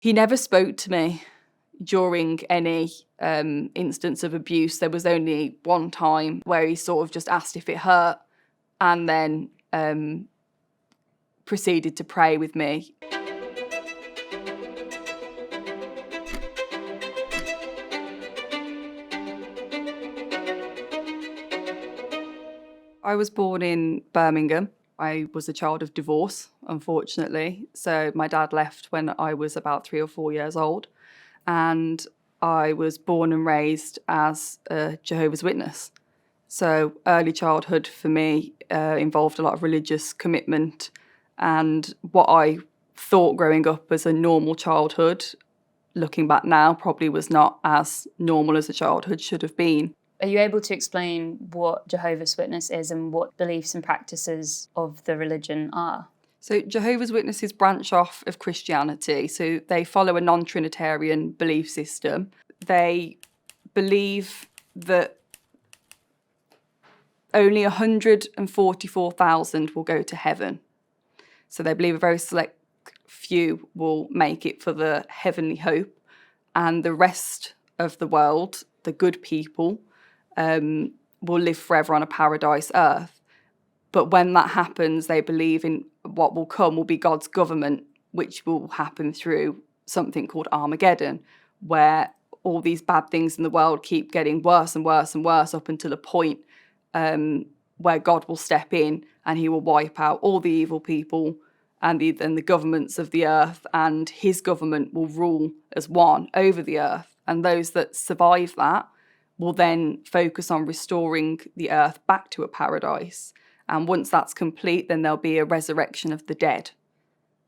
He never spoke to me during any instance of abuse. There was only one time where he sort of just asked if it hurt and then proceeded to pray with me. I was born in Birmingham. I was a child of divorce, unfortunately. So my dad left when I was about 3 or 4 years old. And I was born and raised as a Jehovah's Witness. So early childhood for me involved a lot of religious commitment. And what I thought growing up as a normal childhood, looking back now, probably was not as normal as a childhood should have been. Are you able to explain what Jehovah's Witness is and what beliefs and practices of the religion are? So Jehovah's Witnesses branch off of Christianity. So they follow a non-Trinitarian belief system. They believe that only 144,000 will go to heaven. So they believe a very select few will make it for the heavenly hope, and the rest of the world, the good people, will live forever on a paradise earth. But when that happens, they believe in what will come will be God's government, which will happen through something called Armageddon, where all these bad things in the world keep getting worse and worse and worse up until a point where God will step in and he will wipe out all the evil people and the governments of the earth, and his government will rule as one over the earth. And those that survive that will then focus on restoring the earth back to a paradise. And once that's complete, then there'll be a resurrection of the dead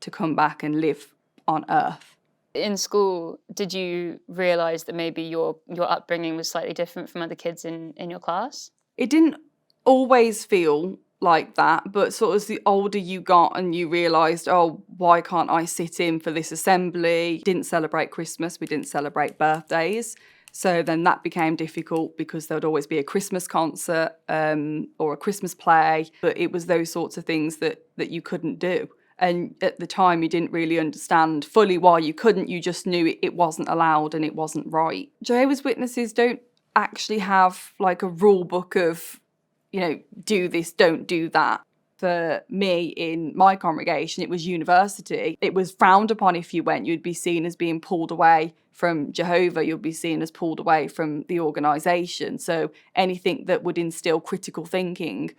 to come back and live on earth. In school, did you realise that maybe your upbringing was slightly different from other kids in your class? It didn't always feel like that, but sort of as the older you got and you realised, oh, why can't I sit in for this assembly? Didn't celebrate Christmas, we didn't celebrate birthdays. So then that became difficult because there would always be a Christmas concert or a Christmas play, but it was those sorts of things that you couldn't do. And at the time, you didn't really understand fully why you couldn't. You just knew it wasn't allowed and it wasn't right. Jehovah's Witnesses don't actually have like a rule book of, do this, don't do that. For me, in my congregation, it was university. It was frowned upon if you went. You'd be seen as being pulled away from Jehovah. You'd be seen as pulled away from the organisation. So anything that would instill critical thinking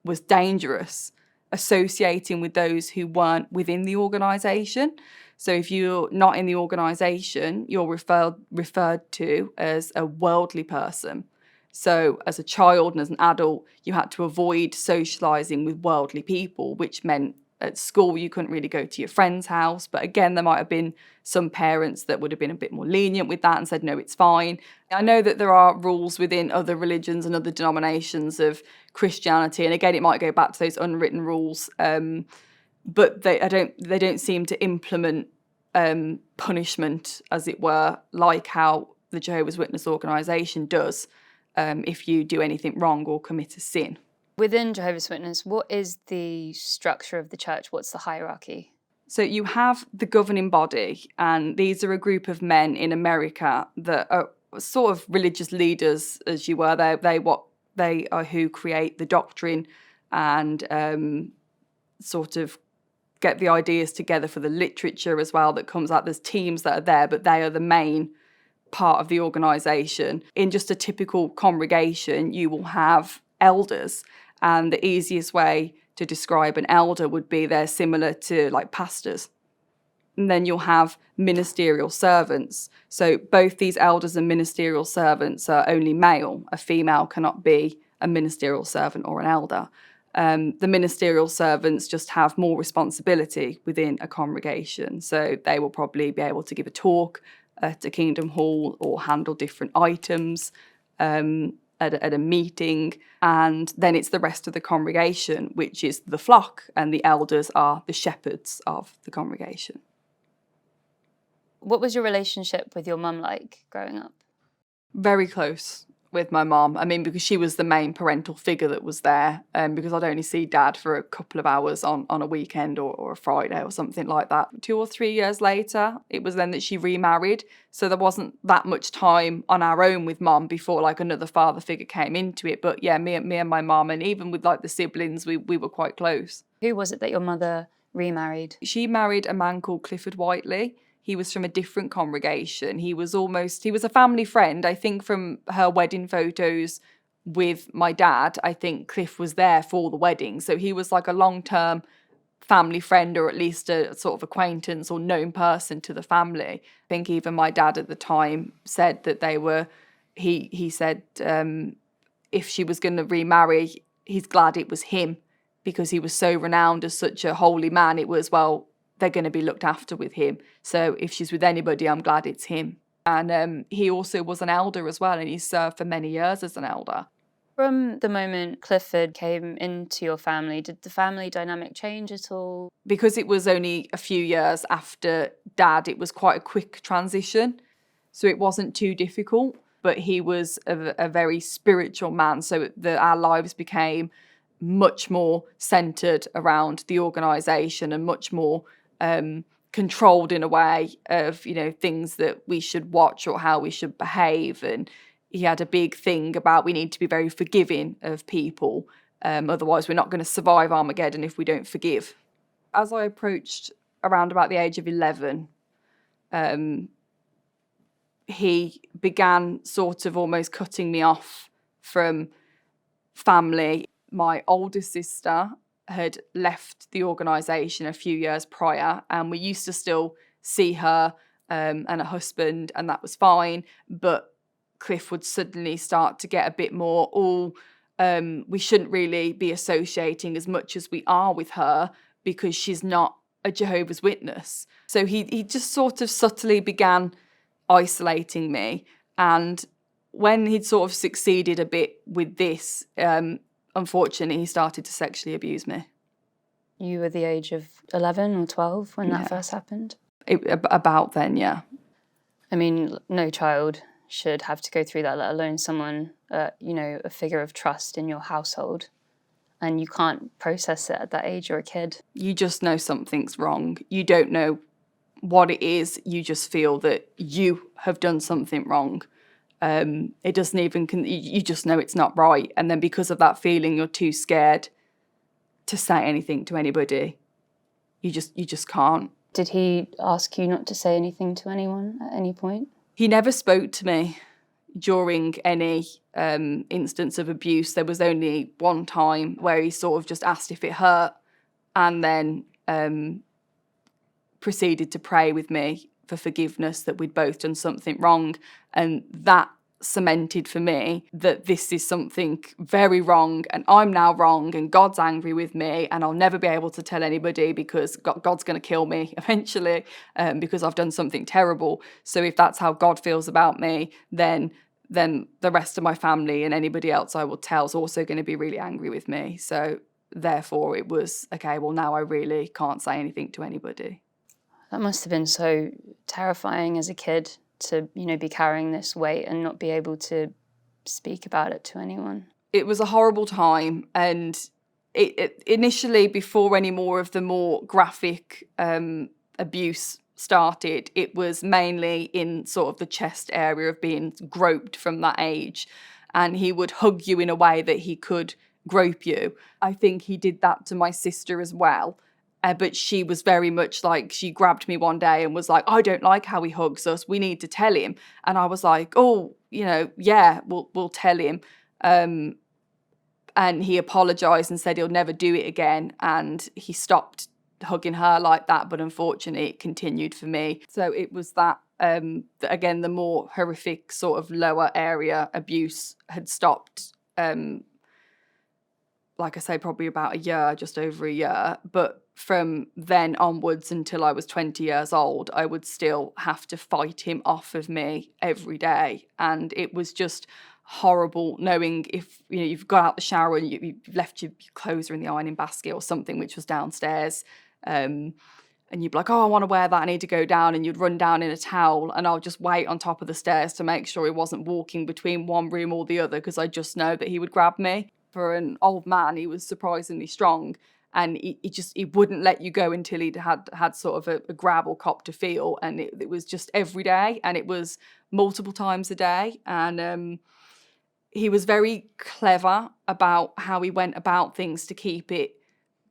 was dangerous, associating with those who weren't within the organisation. So if you're not in the organisation, you're referred to as a worldly person. So as a child and as an adult, you had to avoid socialising with worldly people, which meant at school you couldn't really go to your friend's house. But again, there might have been some parents that would have been a bit more lenient with that and said, no, it's fine. I know that there are rules within other religions and other denominations of Christianity. And again, it might go back to those unwritten rules. But they don't seem to implement punishment, as it were, like how the Jehovah's Witness organisation does. If you do anything wrong or commit a sin. Within Jehovah's Witness, what is the structure of the church? What's the hierarchy? So you have the governing body, and these are a group of men in America that are sort of religious leaders, as you were. They are who create the doctrine and sort of get the ideas together for the literature as well that comes out. There's teams that are there, but they are the main part of the organisation. In just a typical congregation, you will have elders, and the easiest way to describe an elder would be they're similar to like pastors. And then you'll have ministerial servants. So both these elders and ministerial servants are only male. A female cannot be a ministerial servant or an elder. The ministerial servants just have more responsibility within a congregation. So they will probably be able to give a talk at a Kingdom Hall or handle different items at a meeting. And then it's the rest of the congregation, which is the flock, and the elders are the shepherds of the congregation. What was your relationship with your mum like growing up? Very close. with my mom. I mean, because she was the main parental figure that was there, because I'd only see dad for a couple of hours on a weekend or a Friday or something like that. 2 or 3 years later, it was then that she remarried. So there wasn't that much time on our own with mom before like another father figure came into it. But yeah, me and my mom, and even with like the siblings, we were quite close. Who was it that your mother remarried? She married a man called Clifford Whiteley. He was from a different congregation. He was a family friend. I think from her wedding photos with my dad, I think Cliff was there for the wedding. So he was like a long-term family friend, or at least a sort of acquaintance or known person to the family. I think even my dad at the time said that he said if she was going to remarry, he's glad it was him, because he was so renowned as such a holy man. It was, well, they're going to be looked after with him. So if she's with anybody, I'm glad it's him. And he also was an elder as well, and he served for many years as an elder. From the moment Clifford came into your family, did the family dynamic change at all? Because it was only a few years after Dad, it was quite a quick transition. So it wasn't too difficult, but he was a very spiritual man. So our lives became much more centred around the organisation and much more controlled in a way of, things that we should watch or how we should behave. And he had a big thing about we need to be very forgiving of people. Otherwise, we're not going to survive Armageddon if we don't forgive. As I approached around about the age of 11, he began sort of almost cutting me off from family. My older sister had left the organisation a few years prior, and we used to still see her and her husband, and that was fine. But Cliff would suddenly start to get a bit more, we shouldn't really be associating as much as we are with her because she's not a Jehovah's Witness. So he just sort of subtly began isolating me. And when he'd sort of succeeded a bit with this, unfortunately, he started to sexually abuse me. You were the age of 11 or 12 when that first happened? About then, yeah. I mean, no child should have to go through that, let alone someone, a figure of trust in your household. And you can't process it at that age. You're a kid. You just know something's wrong. You don't know what it is. You just feel that you have done something wrong. It doesn't even, you just know it's not right. And then because of that feeling, you're too scared to say anything to anybody. You just can't. Did he ask you not to say anything to anyone at any point? He never spoke to me during any instance of abuse. There was only one time where he sort of just asked if it hurt, and then proceeded to pray with me for forgiveness, that we'd both done something wrong. And that cemented for me that this is something very wrong, and I'm now wrong, and God's angry with me, and I'll never be able to tell anybody because God's going to kill me eventually because I've done something terrible. So if that's how God feels about me, then the rest of my family and anybody else I will tell is also going to be really angry with me. So therefore it was, okay, well now I really can't say anything to anybody. That must have been so terrifying as a kid to, be carrying this weight and not be able to speak about it to anyone. It was a horrible time, and it initially, before any more of the more graphic abuse started, it was mainly in sort of the chest area of being groped from that age, and he would hug you in a way that he could grope you. I think he did that to my sister as well. But she was very much like, she grabbed me one day and was like, I don't like how he hugs us. We need to tell him. And I was like, yeah, we'll tell him. And he apologised and said he'll never do it again. And he stopped hugging her like that. But unfortunately, it continued for me. So it was that, again, the more horrific sort of lower area abuse had stopped. Like I say, probably about a year, just over a year. But from then onwards until I was 20 years old, I would still have to fight him off of me every day. And it was just horrible knowing if you've got out the shower and you've left your clothes are in the ironing basket or something, which was downstairs. And and you'd be like, oh, I want to wear that, I need to go down, and you'd run down in a towel, and I'll just wait on top of the stairs to make sure he wasn't walking between one room or the other, because I just know that he would grab me. For an old man, he was surprisingly strong, and he wouldn't let you go until he'd had sort of a grab or cop to feel, and it was just every day, and it was multiple times a day. And he was very clever about how he went about things to keep it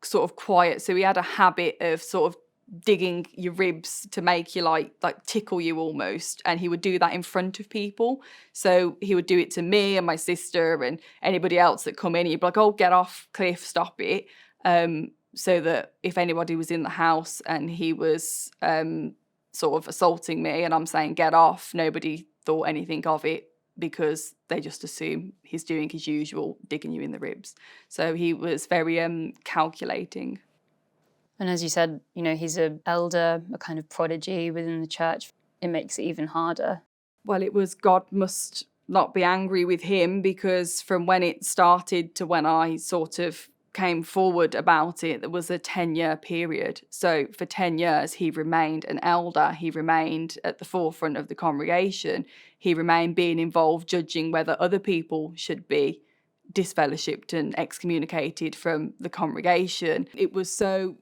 sort of quiet. So he had a habit of sort of digging your ribs to make you like tickle you almost, and he would do that in front of people. So he would do it to me and my sister and anybody else that come in. He'd be like, oh, get off, Cliff, stop it. So that if anybody was in the house and he was sort of assaulting me and I'm saying get off, nobody thought anything of it, because they just assume he's doing his usual, digging you in the ribs. So he was very calculating. And as you said, you know, he's an elder, a kind of prodigy within the church. It makes it even harder. Well, it was God must not be angry with him, because from when it started to when I sort of came forward about it, there was a 10-year period. So for 10 years, he remained an elder. He remained at the forefront of the congregation. He remained being involved, judging whether other people should be disfellowshipped and excommunicated from the congregation. It was so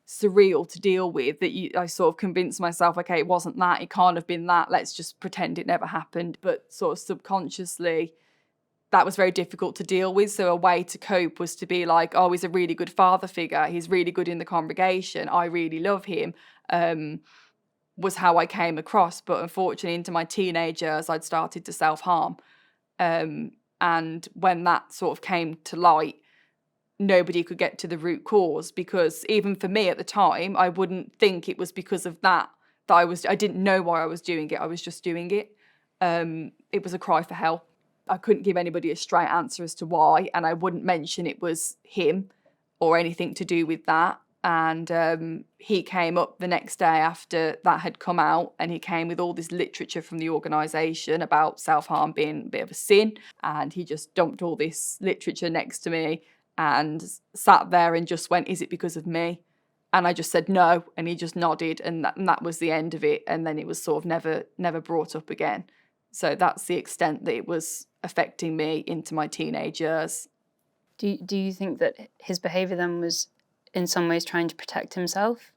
surreal to deal with that I sort of convinced myself, okay, it wasn't that, it can't have been that, let's just pretend it never happened. But sort of subconsciously, that was very difficult to deal with. So a way to cope was to be like, oh, he's a really good father figure, he's really good in the congregation, I really love him, was how I came across. But unfortunately, into my teenage years, I'd started to self-harm. And when that sort of came to light, nobody could get to the root cause, because even for me at the time, I wouldn't think it was because of that I didn't know why I was doing it. I was just doing it. It was a cry for help. I couldn't give anybody a straight answer as to why, and I wouldn't mention it was him or anything to do with that. And he came up the next day after that had come out, and he came with all this literature from the organisation about self-harm being a bit of a sin, and he just dumped all this literature next to me and sat there and just went, is it because of me? And I just said no, and he just nodded, and that was the end of it. And then it was sort of never brought up again. So that's the extent that it was affecting me into my teenage years. Do you think that his behaviour then was in some ways trying to protect himself?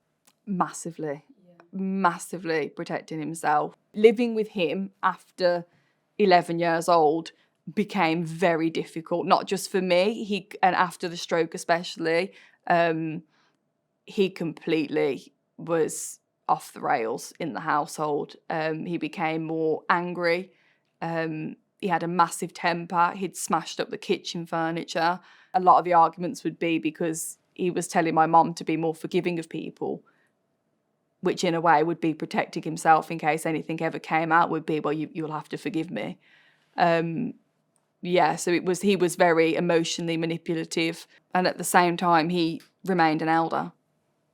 Massively. Massively protecting himself. Living with him after 11 years old became very difficult, not just for me, and after the stroke especially, he completely was off the rails in the household. He became more angry. He had a massive temper. He'd smashed up the kitchen furniture. A lot of the arguments would be because he was telling my mom to be more forgiving of people, which in a way would be protecting himself in case anything ever came out, would be, well, you'll have to forgive me. So he was very emotionally manipulative, and at the same time he remained an elder.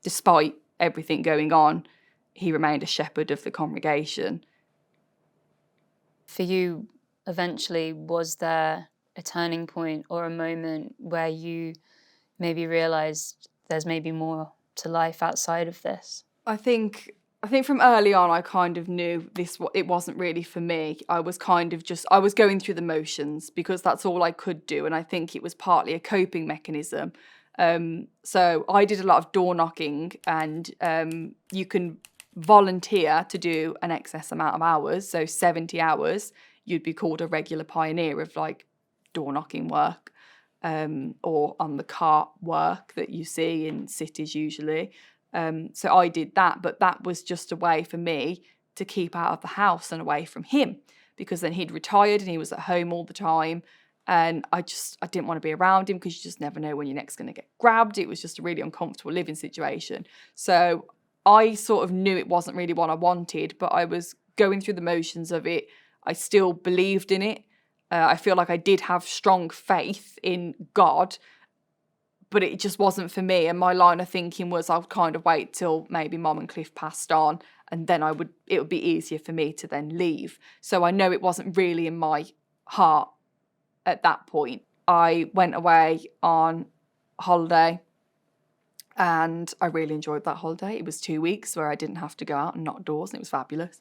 Despite everything going on, he remained a shepherd of the congregation. For you, eventually, was there a turning point or a moment where you maybe realised there's maybe more to life outside of this? I think from early on, I kind of knew it wasn't really for me. I was going through the motions because that's all I could do. And I think it was partly a coping mechanism. So I did a lot of door knocking, and you can volunteer to do an excess amount of hours. So 70 hours, you'd be called a regular pioneer of like door knocking work, or on the cart work that you see in cities usually. So I did that, but that was just a way for me to keep out of the house and away from him, because then he'd retired and he was at home all the time. And I didn't want to be around him, because you just never know when you're next going to get grabbed. It was just a really uncomfortable living situation. So I sort of knew it wasn't really what I wanted, but I was going through the motions of it. I still believed in it. I feel like I did have strong faith in God, but it just wasn't for me. And my line of thinking was I'd kind of wait till maybe Mom and Cliff passed on, and then it would be easier for me to then leave. So I know it wasn't really in my heart at that point. I went away on holiday And I really enjoyed that holiday. It was 2 weeks where I didn't have to go out and knock doors, and it was fabulous.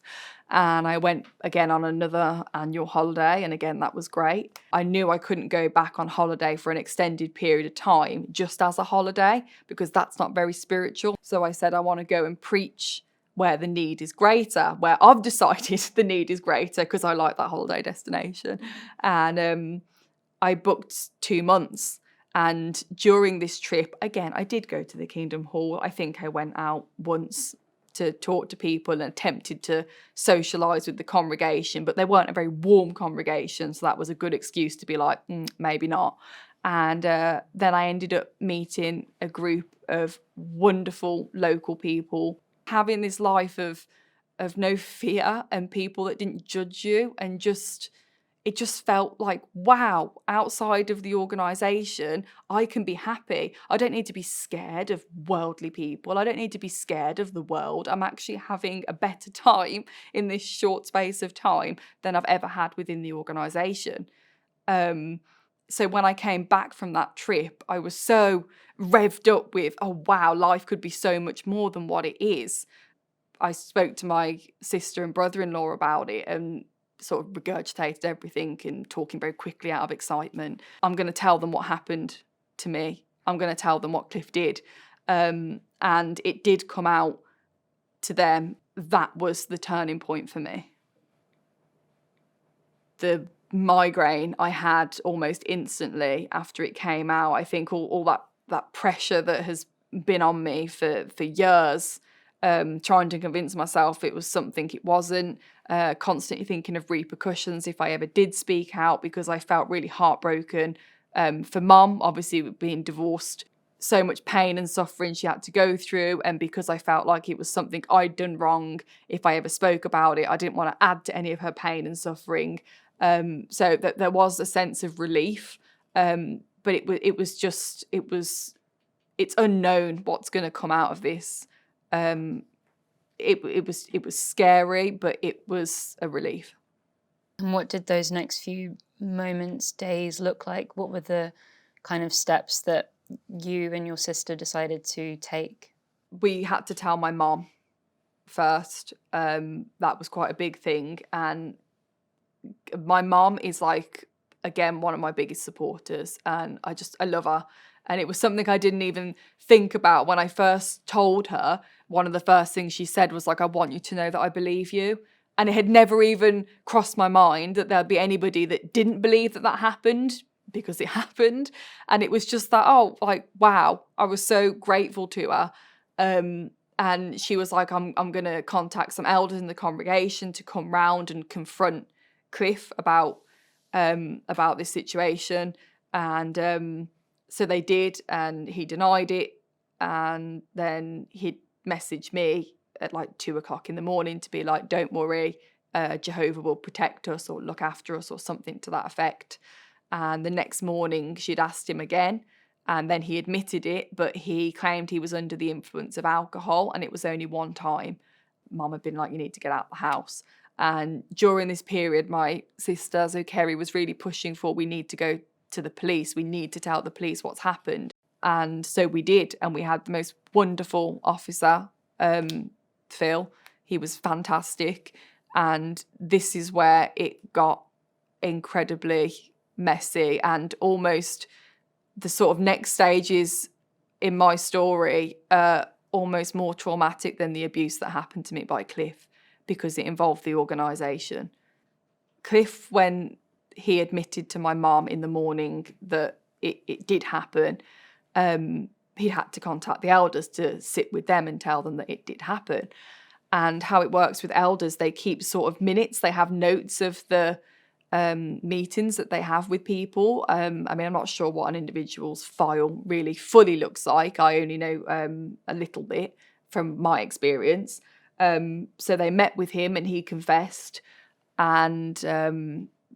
And I went again on another annual holiday, and again, that was great. I knew I couldn't go back on holiday for an extended period of time just as a holiday, because that's not very spiritual. So I said, I want to go and preach where the need is greater, where I've decided the need is greater, because I like that holiday destination. And I booked 2 months. And during this trip, again, I did go to the Kingdom Hall. I think I went out once to talk to people and attempted to socialise with the congregation, but they weren't a very warm congregation, so that was a good excuse to be like, maybe not. And then I ended up meeting a group of wonderful local people, having this life of no fear and people that didn't judge you, and it just felt like, wow, outside of the organisation, I can be happy. I don't need to be scared of worldly people. I don't need to be scared of the world. I'm actually having a better time in this short space of time than I've ever had within the organisation. So when I came back from that trip, I was so revved up with, oh, wow, life could be so much more than what it is. I spoke to my sister and brother-in-law about it and sort of regurgitated everything and talking very quickly out of excitement. I'm going to tell them what happened to me. I'm going to tell them what Cliff did. And it did come out to them. That was the turning point for me. The migraine I had almost instantly after it came out. I think all that pressure that has been on me for years, trying to convince myself it was something it wasn't, constantly thinking of repercussions if I ever did speak out, because I felt really heartbroken for Mum, obviously being divorced, so much pain and suffering she had to go through, and because I felt like it was something I'd done wrong if I ever spoke about it, I didn't want to add to any of her pain and suffering. So that there was a sense of relief, but it's unknown what's going to come out of this. It was scary, but it was a relief. And what did those next few moments, days look like? What were the kind of steps that you and your sister decided to take? We had to tell my mom first. That was quite a big thing. And my mom is like, again, one of my biggest supporters, and I love her. And it was something I didn't even think about when I first told her. One of the first things she said was like, I want you to know that I believe you. And it had never even crossed my mind that there'd be anybody that didn't believe that happened, because it happened. And it was just that, oh, like, wow, I was so grateful to her. And she was like, I'm going to contact some elders in the congregation to come round and confront Cliff about this situation. And so they did, and he denied it. And then he'd messaged me at like 2:00 in the morning to be like, don't worry, Jehovah will protect us or look after us, or something to that effect. And the next morning she'd asked him again, and then he admitted it, but he claimed he was under the influence of alcohol, and it was only one time. Mum had been like, you need to get out of the house. And during this period, my sister, so Kerry, was really pushing for, we need to go to the police. We need to tell the police what's happened. And so we did. And we had the most wonderful officer, Phil. He was fantastic. And this is where it got incredibly messy, and almost the sort of next stages in my story are almost more traumatic than the abuse that happened to me by Cliff, because it involved the organisation. Cliff, when he admitted to my mum in the morning that it did happen, he had to contact the elders to sit with them and tell them that it did happen. And how it works with elders, they keep sort of minutes, they have notes of the meetings that they have with people. I mean, I'm not sure what an individual's file really fully looks like. I only know a little bit from my experience. So they met with him and he confessed, and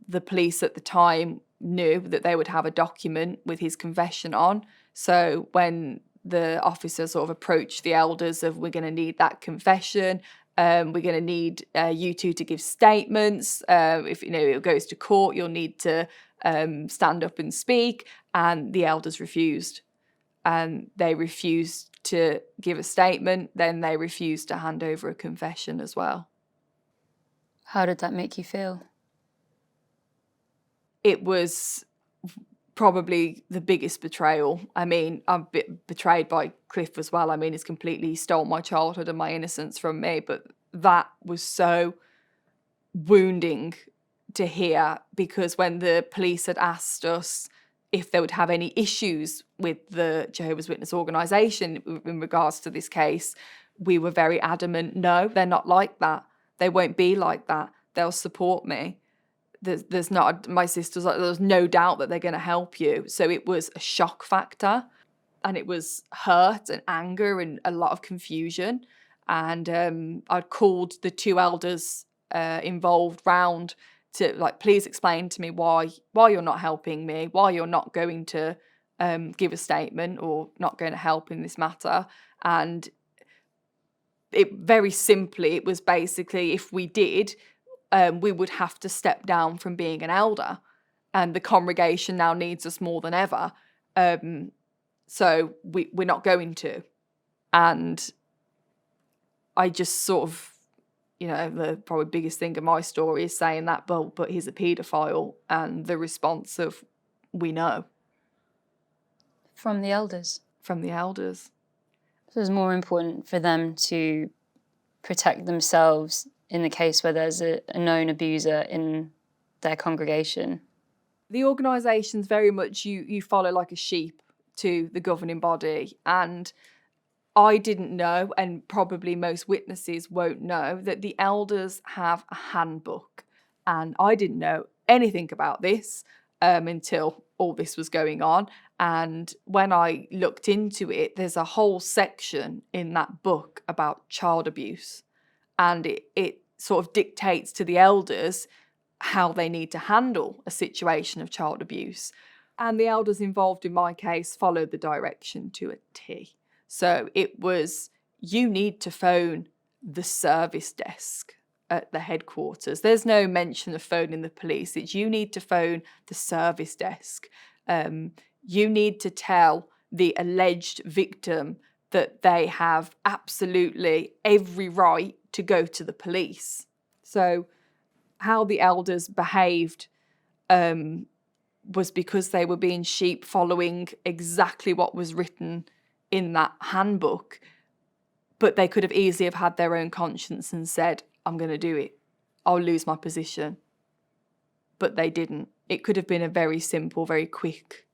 the police at the time knew that they would have a document with his confession on. So when the officer sort of approached the elders of, we're going to need that confession, we're going to need you two to give statements. If it goes to court, you'll need to stand up and speak. And the elders refused. and they refused to give a statement. Then they refused to hand over a confession as well. How did that make you feel? It was probably the biggest betrayal. I mean, I'm betrayed by Cliff as well. I mean, he's completely stole my childhood and my innocence from me, but that was so wounding to hear, because when the police had asked us if they would have any issues with the Jehovah's Witness organisation in regards to this case, we were very adamant, no, they're not like that. They won't be like that. They'll support me. There's not, my sister's like, there's no doubt that they're going to help you. So it was a shock factor, and it was hurt and anger and a lot of confusion. And I'd called the two elders involved round to, like, please explain to me why you're not helping me, why you're not going to give a statement or not going to help in this matter. And it very simply, it was basically, if we did, we would have to step down from being an elder, and the congregation now needs us more than ever. So we're not going to. And I just sort of, the probably biggest thing of my story is saying that, but he's a paedophile, and the response of, we know. From the elders? From the elders. So it's more important for them to protect themselves in the case where there's a known abuser in their congregation. The organisation's very much, you follow like a sheep to the governing body, and I didn't know, and probably most witnesses won't know, that the elders have a handbook, and I didn't know anything about this until all this was going on. And when I looked into it, there's a whole section in that book about child abuse, and it sort of dictates to the elders how they need to handle a situation of child abuse. And the elders involved in my case followed the direction to a T. So it was, you need to phone the service desk at the headquarters. There's no mention of phoning the police. It's, you need to phone the service desk. You need to tell the alleged victim that they have absolutely every right to go to the police. So how the elders behaved was because they were being sheep, following exactly what was written in that handbook. But they could have easily have had their own conscience and said, I'm going to do it. I'll lose my position. But they didn't. It could have been a very simple, very quick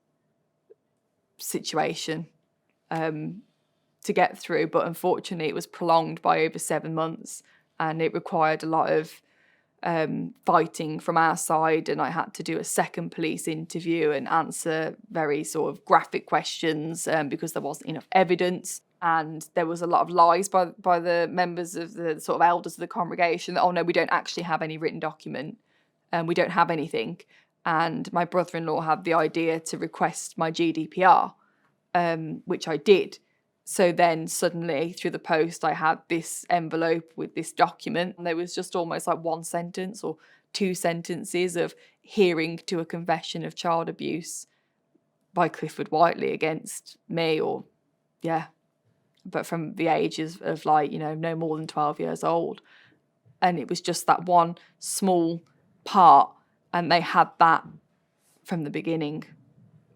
situation to get through. But unfortunately, it was prolonged by over 7 months, and it required a lot of fighting from our side, and I had to do a second police interview and answer very sort of graphic questions because there wasn't enough evidence, and there was a lot of lies by the members of the sort of elders of the congregation that, oh no, we don't actually have any written document, and we don't have anything. And my brother-in-law had the idea to request my GDPR, which I did. So then suddenly through the post, I had this envelope with this document, and there was just almost like one sentence or two sentences of hearing to a confession of child abuse by Clifford Whiteley against me, or but from the ages of like, no more than 12 years old. And it was just that one small part, and they had that from the beginning,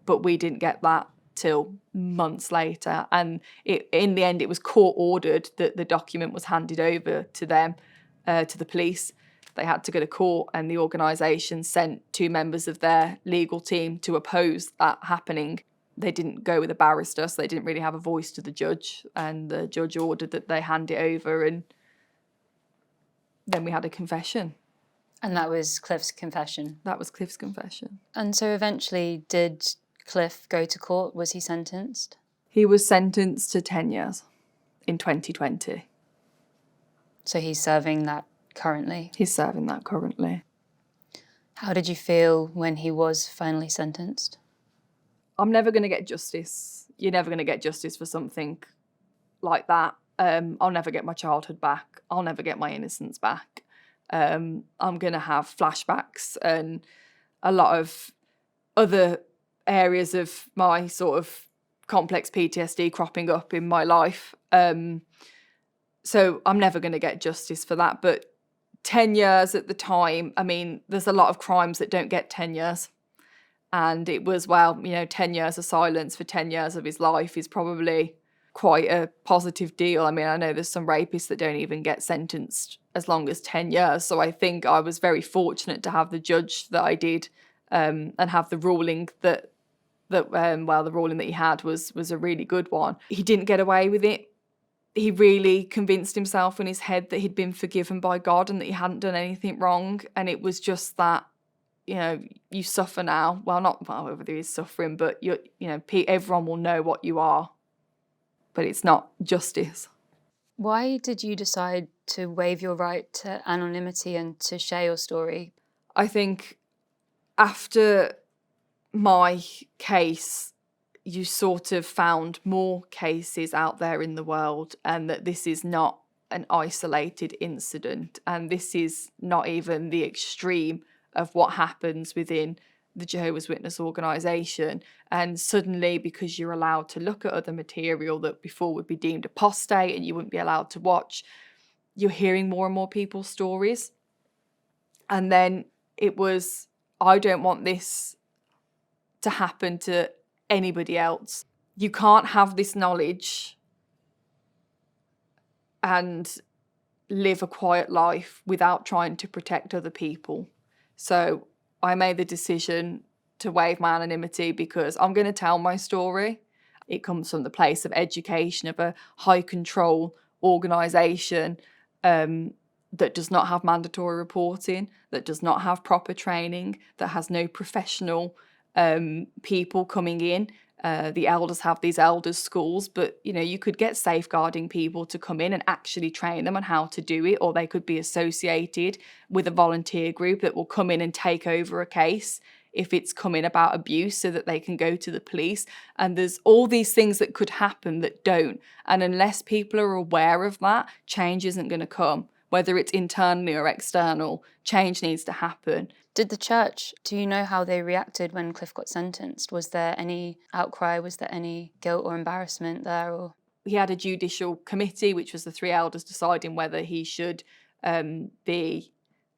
but we didn't get that till months later. And in the end, it was court ordered that the document was handed over to them, to the police. They had to go to court, and the organisation sent 2 members of their legal team to oppose that happening. They didn't go with a barrister, so they didn't really have a voice to the judge, and the judge ordered that they hand it over, and then we had a confession. And that was Cliff's confession? That was Cliff's confession. And so eventually, did Cliff go to court? Was he sentenced? He was sentenced to 10 years in 2020. So he's serving that currently? He's serving that currently. How did you feel when he was finally sentenced? I'm never going to get justice. You're never going to get justice for something like that. I'll never get my childhood back. I'll never get my innocence back. I'm going to have flashbacks and a lot of other areas of my sort of complex PTSD cropping up in my life. So I'm never going to get justice for that. But 10 years at the time, I mean, there's a lot of crimes that don't get 10 years. And it was, 10 years of silence for 10 years of his life is probably quite a positive deal. I mean, I know there's some rapists that don't even get sentenced as long as 10 years. So I think I was very fortunate to have the judge that I did, and have the ruling the ruling that he had was a really good one. He didn't get away with it. He really convinced himself in his head that he'd been forgiven by God and that he hadn't done anything wrong. And it was just that, you suffer now. Well, not whether there is suffering, but everyone will know what you are. But it's not justice. Why did you decide to waive your right to anonymity and to share your story? I think after my case, you sort of found more cases out there in the world, and that this is not an isolated incident, and this is not even the extreme of what happens within the Jehovah's Witness organisation. And suddenly, because you're allowed to look at other material that before would be deemed apostate and you wouldn't be allowed to watch, you're hearing more and more people's stories. And then it was, I don't want this to happen to anybody else. You can't have this knowledge and live a quiet life without trying to protect other people. So I made the decision to waive my anonymity because I'm going to tell my story. It comes from the place of education, of a high control organisation that does not have mandatory reporting, that does not have proper training, that has no professional people coming in. The elders have these elders schools, but you could get safeguarding people to come in and actually train them on how to do it, or they could be associated with a volunteer group that will come in and take over a case if it's coming about abuse, so that they can go to the police. And there's all these things that could happen that don't. And unless people are aware of that, change isn't going to come. Whether it's internally or external, change needs to happen. Did the church, do you know how they reacted when Cliff got sentenced? Was there any outcry? Was there any guilt or embarrassment there? Or he had a judicial committee, which was the three elders deciding whether he should be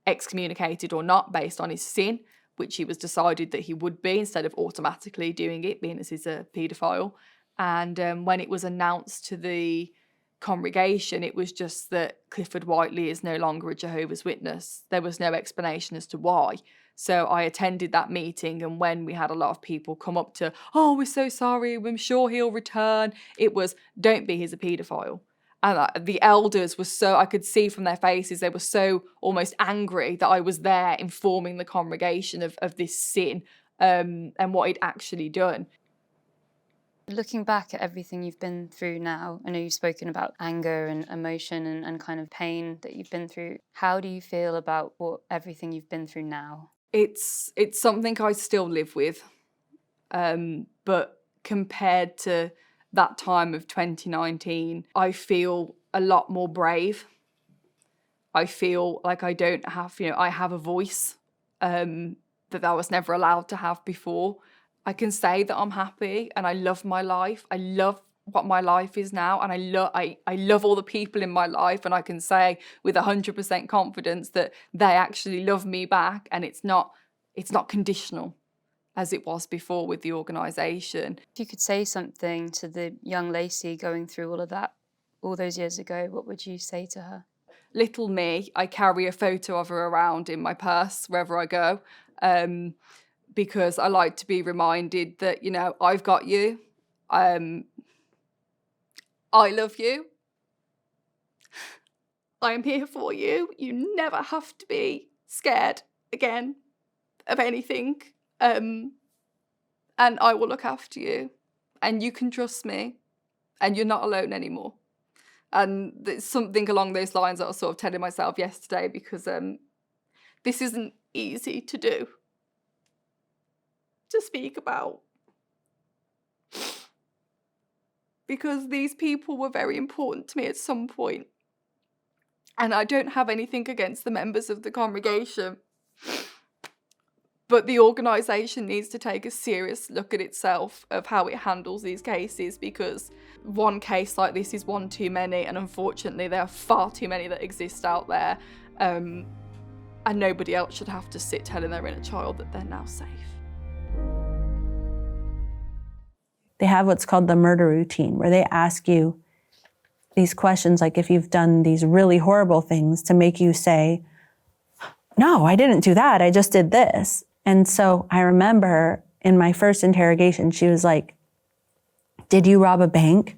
excommunicated or not based on his sin, which he was decided that he would be, instead of automatically doing it, being as he's a paedophile. And when it was announced to the congregation, it was just that Clifford Whiteley is no longer a Jehovah's Witness. There was no explanation as to why. So I attended that meeting, and when we had a lot of people come up to, oh, we're so sorry, I'm sure he'll return, it was, don't be, he's a paedophile. And the elders were so, I could see from their faces, they were so almost angry that I was there informing the congregation of this sin and what he'd actually done. looking back at everything you've been through now, I know you've spoken about anger and emotion and kind of pain that you've been through. How do you feel about everything you've been through now? It's something I still live with, but compared to that time of 2019, I feel a lot more brave. I feel like I don't have, I have a voice that I was never allowed to have before. I can say that I'm happy and I love my life. I love what my life is now, and I love all the people in my life, and I can say with 100% confidence that they actually love me back, and it's not conditional as it was before with the organisation. If you could say something to the young Lacie going through all of that all those years ago, what would you say to her? Little me, I carry a photo of her around in my purse wherever I go, because I like to be reminded that, I've got you. I love you. I am here for you. You never have to be scared again of anything. And I will look after you. And you can trust me. And you're not alone anymore. And it's something along those lines that I was sort of telling myself yesterday, because this isn't easy to do, to speak about. Because these people were very important to me at some point. And I don't have anything against the members of the congregation. But the organisation needs to take a serious look at itself of how it handles these cases, because one case like this is one too many, and unfortunately there are far too many that exist out there, and nobody else should have to sit telling their inner child that they're now safe. They have what's called the murder routine, where they ask you these questions, like if you've done these really horrible things, to make you say, no, I didn't do that, I just did this. And so I remember in my first interrogation, she was like, did you rob a bank?